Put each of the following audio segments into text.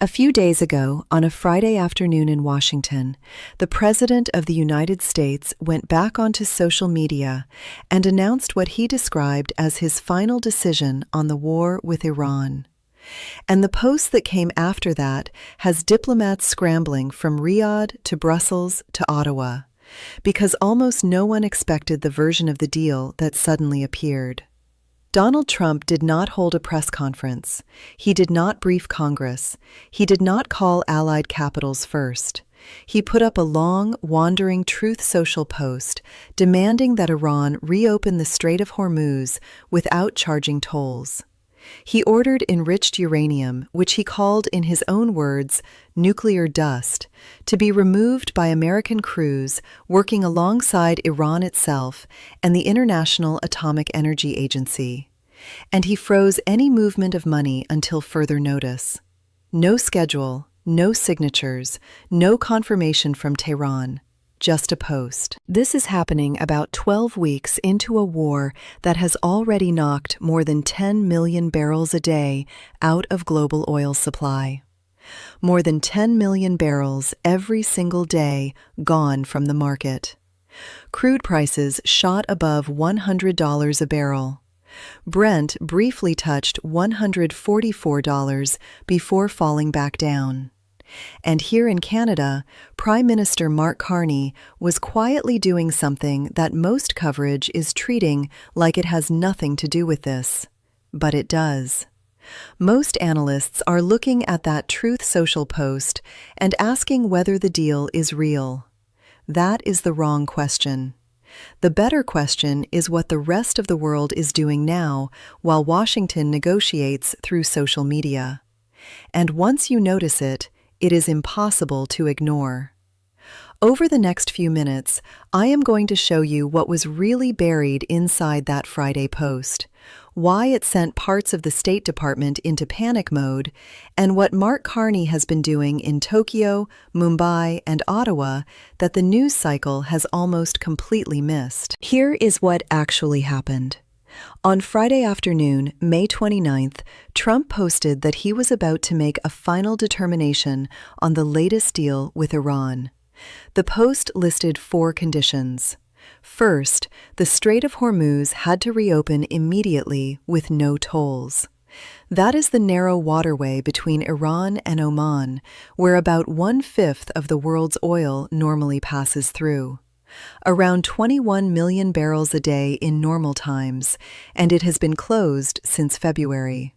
A few days ago, on a Friday afternoon in Washington, the President of the United States went back onto social media and announced what he described as his final decision on the war with Iran. And the post that came after that has diplomats scrambling from Riyadh to Brussels to Ottawa, because almost no one expected the version of the deal that suddenly appeared. Donald Trump did not hold a press conference. He did not brief Congress. He did not call allied capitals first. He put up a long, wandering Truth Social post demanding that Iran reopen the Strait of Hormuz without charging tolls. He ordered enriched uranium, which he called in his own words, nuclear dust, to be removed by American crews working alongside Iran itself and the International Atomic Energy Agency. And he froze any movement of money until further notice. No schedule, no signatures, no confirmation from Tehran. Just a post. This is happening about 12 weeks into a war that has already knocked more than 10 million barrels a day out of global oil supply. More than 10 million barrels every single day gone from the market. Crude prices shot above $100 a barrel. Brent briefly touched $144 before falling back down. And here in Canada, Prime Minister Mark Carney was quietly doing something that most coverage is treating like it has nothing to do with this. But it does. Most analysts are looking at that Truth Social post and asking whether the deal is real. That is the wrong question. The better question is what the rest of the world is doing now while Washington negotiates through social media. And once you notice it, it is impossible to ignore. Over the next few minutes, I am going to show you what was really buried inside that Friday post, why it sent parts of the State Department into panic mode, and what Mark Carney has been doing in Tokyo, Mumbai, and Ottawa that the news cycle has almost completely missed. Here is what actually happened. On Friday afternoon, May 29th, Trump posted that he was about to make a final determination on the latest deal with Iran. The post listed 4 conditions. First, the Strait of Hormuz had to reopen immediately with no tolls. That is the narrow waterway between Iran and Oman, where about 1/5 of the world's oil normally passes through. Around 21 million barrels a day in normal times, and it has been closed since February.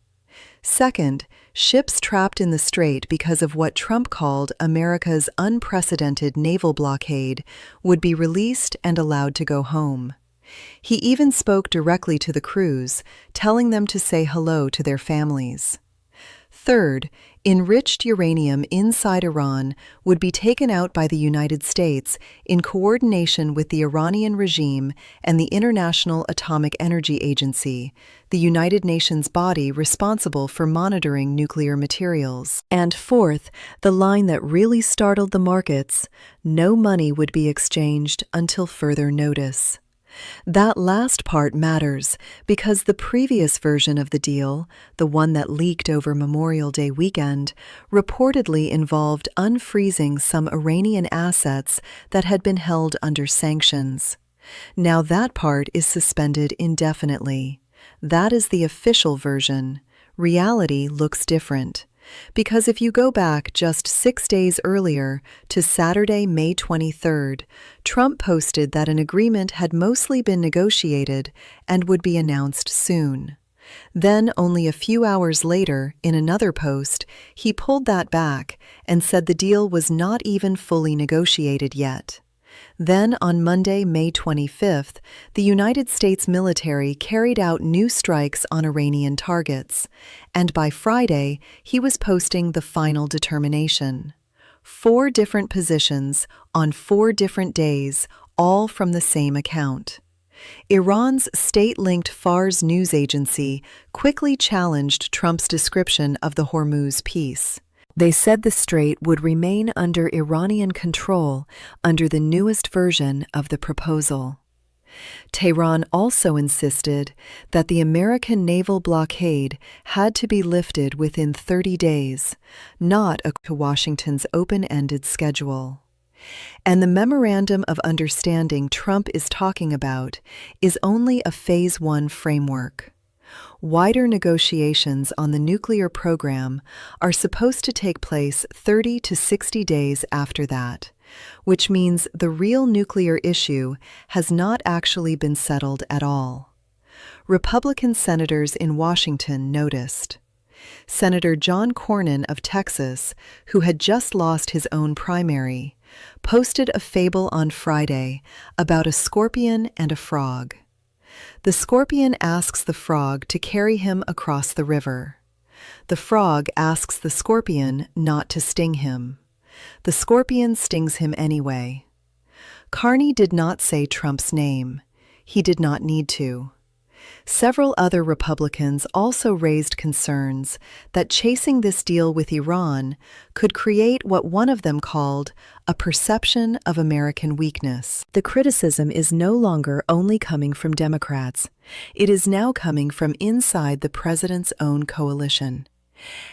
Second, ships trapped in the strait because of what Trump called America's unprecedented naval blockade would be released and allowed to go home. He even spoke directly to the crews, telling them to say hello to their families. Third, enriched uranium inside Iran would be taken out by the United States in coordination with the Iranian regime and the International Atomic Energy Agency, the United Nations body responsible for monitoring nuclear materials. And fourth, the line that really startled the markets, no money would be exchanged until further notice. That last part matters because the previous version of the deal, the one that leaked over Memorial Day weekend, reportedly involved unfreezing some Iranian assets that had been held under sanctions. Now that part is suspended indefinitely. That is the official version. Reality looks different. Because if you go back just 6 days earlier to Saturday, May 23rd, Trump posted that an agreement had mostly been negotiated and would be announced soon. Then, only a few hours later, in another post, he pulled that back and said the deal was not even fully negotiated yet. Then, on Monday, May 25th, the United States military carried out new strikes on Iranian targets, and by Friday, he was posting the final determination. 4 different positions on 4 different days, all from the same account. Iran's state-linked Fars news agency quickly challenged Trump's description of the Hormuz peace. They said the strait would remain under Iranian control under the newest version of the proposal. Tehran also insisted that the American naval blockade had to be lifted within 30 days, not according to Washington's open-ended schedule. And the Memorandum of Understanding Trump is talking about is only a Phase 1 framework. Wider negotiations on the nuclear program are supposed to take place 30 to 60 days after that, which means the real nuclear issue has not actually been settled at all. Republican senators in Washington noticed. Senator John Cornyn of Texas, who had just lost his own primary, posted a fable on Friday about a scorpion and a frog. The scorpion asks the frog to carry him across the river. The frog asks the scorpion not to sting him. The scorpion stings him anyway. Carney did not say Trump's name. He did not need to. Several other Republicans also raised concerns that chasing this deal with Iran could create what one of them called a perception of American weakness. The criticism is no longer only coming from Democrats. It is now coming from inside the president's own coalition.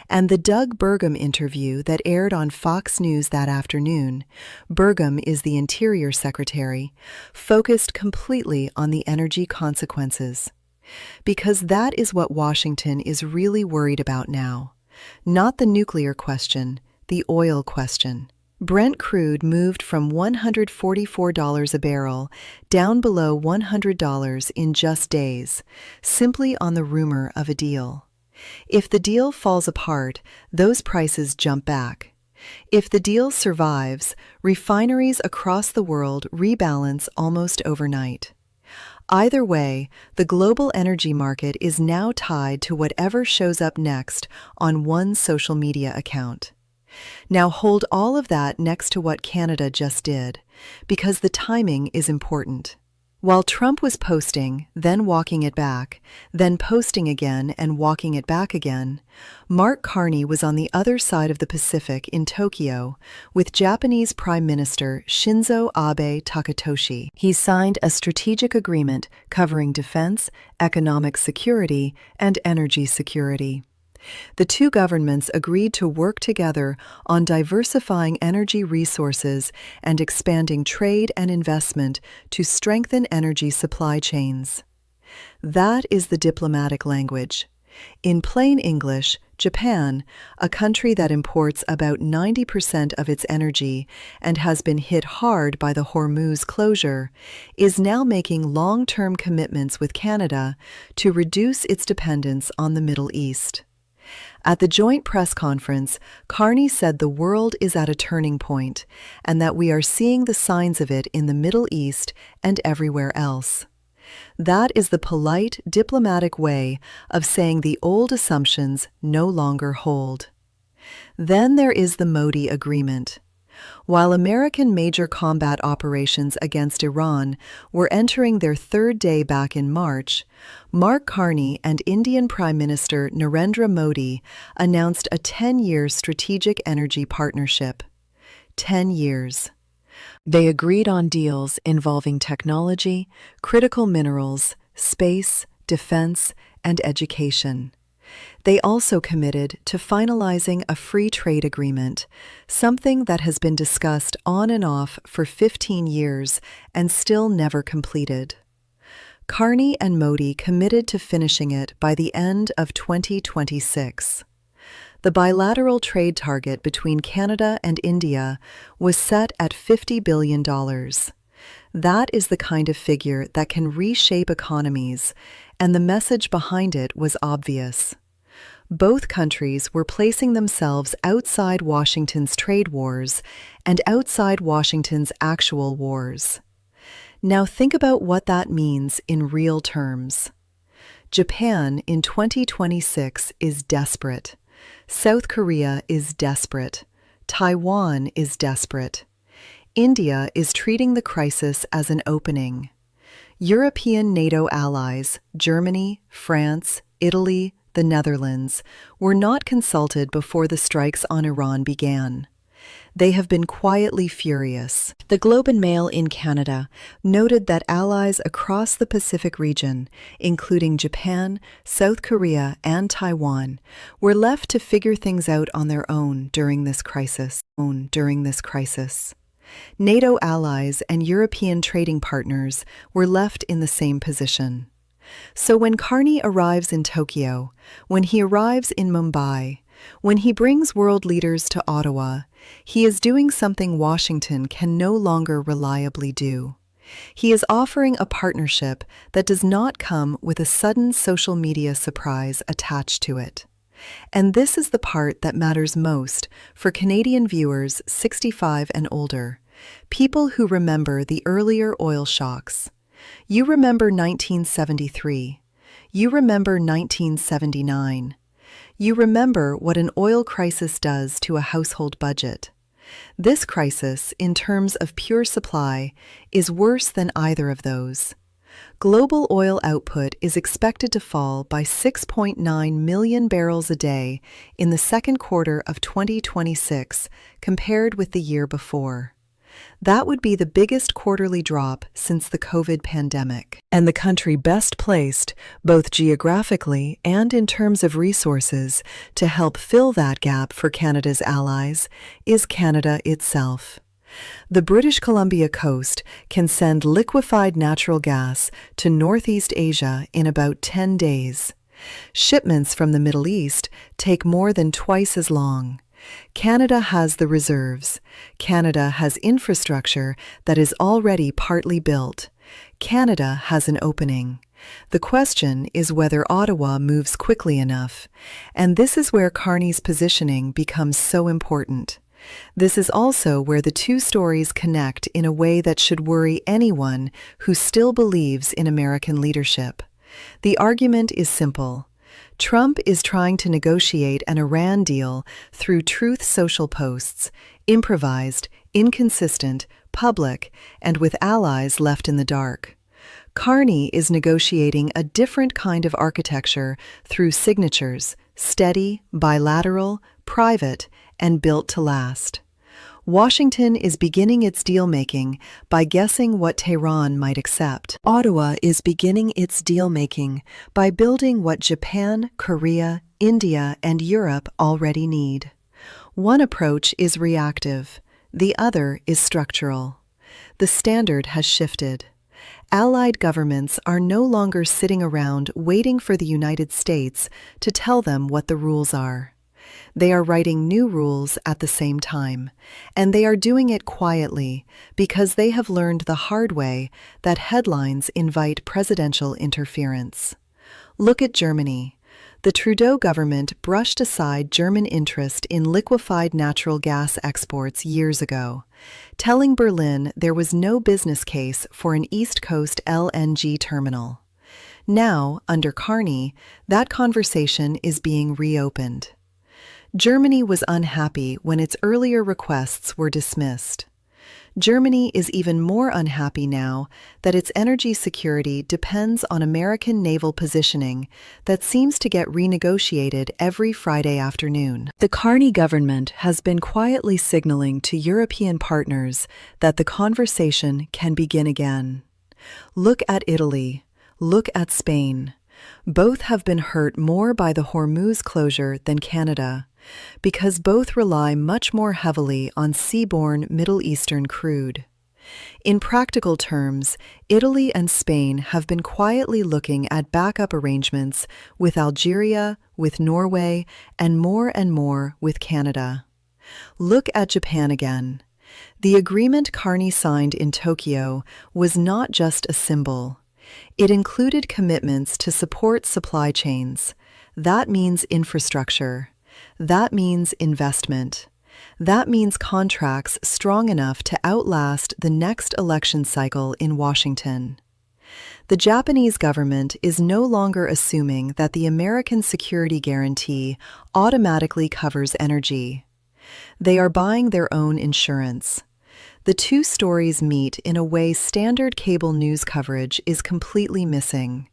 And the Doug Burgum interview that aired on Fox News that afternoon, Burgum is the Interior Secretary, focused completely on the energy consequences. Because that is what Washington is really worried about now. Not the nuclear question, the oil question. Brent crude moved from $144 a barrel down below $100 in just days, simply on the rumor of a deal. If the deal falls apart, those prices jump back. If the deal survives, refineries across the world rebalance almost overnight. Either way, the global energy market is now tied to whatever shows up next on one social media account. Now hold all of that next to what Canada just did, because the timing is important. While Trump was posting, then walking it back, then posting again and walking it back again, Mark Carney was on the other side of the Pacific in Tokyo with Japanese Prime Minister Shinzo Abe Takatoshi. He signed a strategic agreement covering defense, economic security, and energy security. The two governments agreed to work together on diversifying energy resources and expanding trade and investment to strengthen energy supply chains. That is the diplomatic language. In plain English, Japan, a country that imports about 90% of its energy and has been hit hard by the Hormuz closure, is now making long-term commitments with Canada to reduce its dependence on the Middle East. At the joint press conference, Carney said the world is at a turning point and that we are seeing the signs of it in the Middle East and everywhere else. That is the polite, diplomatic way of saying the old assumptions no longer hold. Then there is the Modi Agreement. While American major combat operations against Iran were entering their third day back in March, Mark Carney and Indian Prime Minister Narendra Modi announced a 10-year strategic energy partnership. 10 years. They agreed on deals involving technology, critical minerals, space, defense, and education. They also committed to finalizing a free trade agreement, something that has been discussed on and off for 15 years and still never completed. Carney and Modi committed to finishing it by the end of 2026. The bilateral trade target between Canada and India was set at $50 billion. That is the kind of figure that can reshape economies, and the message behind it was obvious. Both countries were placing themselves outside Washington's trade wars and outside Washington's actual wars. Now think about what that means in real terms. Japan in 2026 is desperate. South Korea is desperate. Taiwan is desperate. India is treating the crisis as an opening. European NATO allies, Germany, France, Italy, the Netherlands, were not consulted before the strikes on Iran began. They have been quietly furious. The Globe and Mail in Canada noted that allies across the Pacific region, including Japan, South Korea, and Taiwan, were left to figure things out on their own during this crisis. NATO allies and European trading partners were left in the same position. So when Carney arrives in Tokyo, when he arrives in Mumbai, when he brings world leaders to Ottawa, he is doing something Washington can no longer reliably do. He is offering a partnership that does not come with a sudden social media surprise attached to it. And this is the part that matters most for Canadian viewers 65 and older, people who remember the earlier oil shocks. You remember 1973. You remember 1979. You remember what an oil crisis does to a household budget. This crisis, in terms of pure supply, is worse than either of those. Global oil output is expected to fall by 6.9 million barrels a day in the second quarter of 2026 compared with the year before. That would be the biggest quarterly drop since the COVID pandemic. And the country best placed, both geographically and in terms of resources, to help fill that gap for Canada's allies is Canada itself. The British Columbia coast can send liquefied natural gas to Northeast Asia in about 10 days. Shipments from the Middle East take more than twice as long. Canada has the reserves. Canada has infrastructure that is already partly built. Canada has an opening. The question is whether Ottawa moves quickly enough. And this is where Carney's positioning becomes so important. This is also where the two stories connect in a way that should worry anyone who still believes in American leadership. The argument is simple. Trump is trying to negotiate an Iran deal through Truth Social posts, improvised, inconsistent, public, and with allies left in the dark. Carney is negotiating a different kind of architecture through signatures, steady, bilateral, private, and built to last. Washington is beginning its deal-making by guessing what Tehran might accept. Ottawa is beginning its deal-making by building what Japan, Korea, India, and Europe already need. One approach is reactive. The other is structural. The standard has shifted. Allied governments are no longer sitting around waiting for the United States to tell them what the rules are. They are writing new rules at the same time, and they are doing it quietly because they have learned the hard way that headlines invite presidential interference. Look at Germany. The Trudeau government brushed aside German interest in liquefied natural gas exports years ago, telling Berlin there was no business case for an East Coast LNG terminal. Now, under Carney, that conversation is being reopened. Germany was unhappy when its earlier requests were dismissed. Germany is even more unhappy now that its energy security depends on American naval positioning that seems to get renegotiated every Friday afternoon. The Carney government has been quietly signaling to European partners that the conversation can begin again. Look at Italy. Look at Spain. Both have been hurt more by the Hormuz closure than Canada, because both rely much more heavily on seaborne Middle Eastern crude. In practical terms, Italy and Spain have been quietly looking at backup arrangements with Algeria, with Norway, and more with Canada. Look at Japan again. The agreement Carney signed in Tokyo was not just a symbol. It included commitments to support supply chains. That means infrastructure. That means investment. That means contracts strong enough to outlast the next election cycle in Washington. The Japanese government is no longer assuming that the American security guarantee automatically covers energy. They are buying their own insurance. The two stories meet in a way standard cable news coverage is completely missing.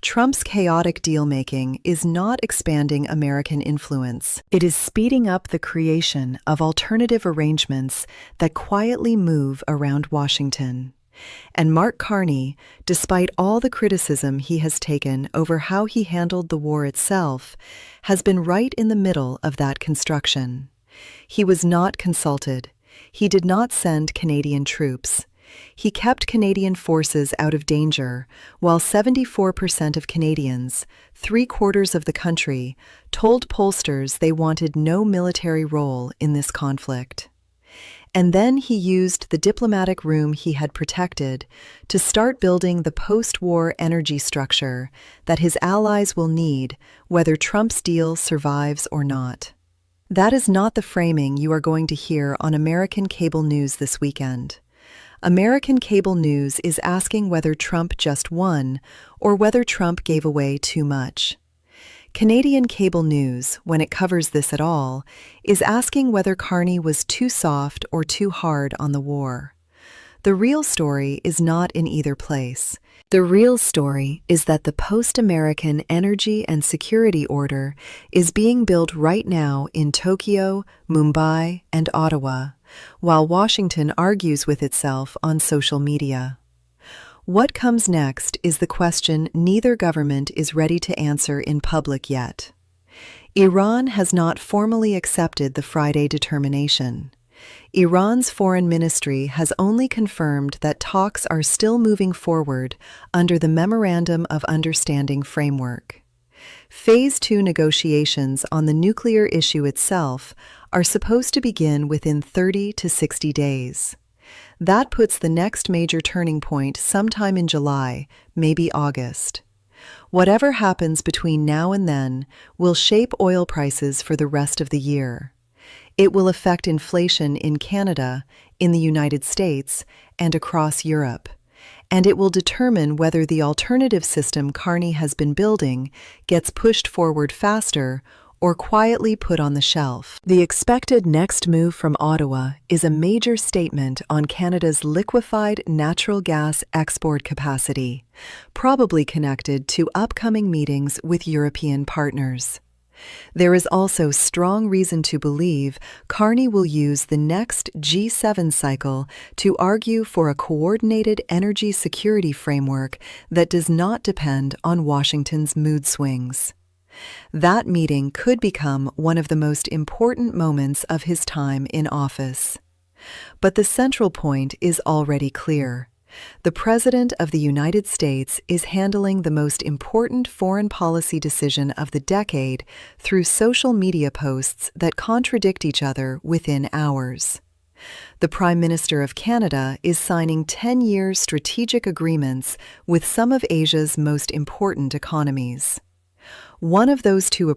Trump's chaotic deal-making is not expanding American influence. It is speeding up the creation of alternative arrangements that quietly move around Washington. And Mark Carney, despite all the criticism he has taken over how he handled the war itself, has been right in the middle of that construction. He was not consulted. He did not send Canadian troops. He kept Canadian forces out of danger, while 74% of Canadians, 3/4 of the country, told pollsters they wanted no military role in this conflict. And then he used the diplomatic room he had protected to start building the post-war energy structure that his allies will need whether Trump's deal survives or not. That is not the framing you are going to hear on American cable news this weekend. American cable news is asking whether Trump just won or whether Trump gave away too much. Canadian cable news, when it covers this at all, is asking whether Carney was too soft or too hard on the war. The real story is not in either place. The real story is that the post-American energy and security order is being built right now in Tokyo, Mumbai, and Ottawa, while Washington argues with itself on social media. What comes next is the question neither government is ready to answer in public yet. Iran has not formally accepted the Friday determination. Iran's foreign ministry has only confirmed that talks are still moving forward under the Memorandum of Understanding framework. Phase 2 negotiations on the nuclear issue itself are supposed to begin within 30 to 60 days. That puts the next major turning point sometime in July, maybe August. Whatever happens between now and then will shape oil prices for the rest of the year. It will affect inflation in Canada, in the United States, and across Europe. And it will determine whether the alternative system Carney has been building gets pushed forward faster or quietly put on the shelf. The expected next move from Ottawa is a major statement on Canada's liquefied natural gas export capacity, probably connected to upcoming meetings with European partners. There is also strong reason to believe Carney will use the next G7 cycle to argue for a coordinated energy security framework that does not depend on Washington's mood swings. That meeting could become one of the most important moments of his time in office. But the central point is already clear. The President of the United States is handling the most important foreign policy decision of the decade through social media posts that contradict each other within hours. The Prime Minister of Canada is signing 10-year strategic agreements with some of Asia's most important economies. One of those two